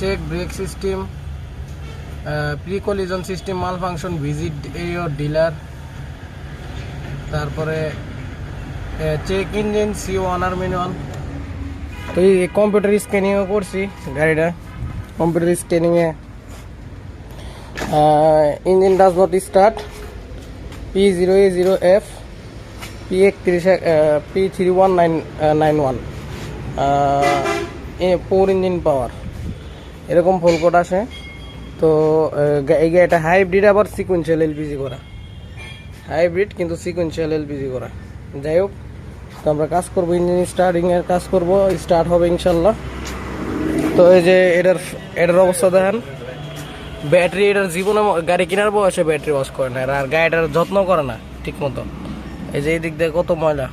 Check brake system, pre collision system malfunction, visit your dealer, তারপরে check engine, see owner manual. তো এই computer স্ক্যানিংও করছি গাড়িটা। কম্পিউটার স্ক্যানিংয়ে engine does not start, P0A0F, P31991, 4 engine power, এরকম full code আসে। তো এই গাড়িটা হাইব্রিড, আবার সিকুয়েন্সিয়াল এলপিজি করা, হাইব্রিড কিন্তু সিকুয়েন্সিয়াল এলপিজি করা। যাই হোক, তো আমরা কাজ করবো, ইঞ্জিন স্টার্টিংয়ের কাজ করব, স্টার্ট হবে ইনশাল্লাহ। তো এই যে এটার অবস্থা দেখেন, ব্যাটারি, এটার জীবনে গাড়ি কেনার বয়সে ব্যাটারি ওয়াশ করে না, আর গাড়িটার যত্ন করে না ঠিক মতো। এই যে এই দিক দিয়ে কত ময়লা।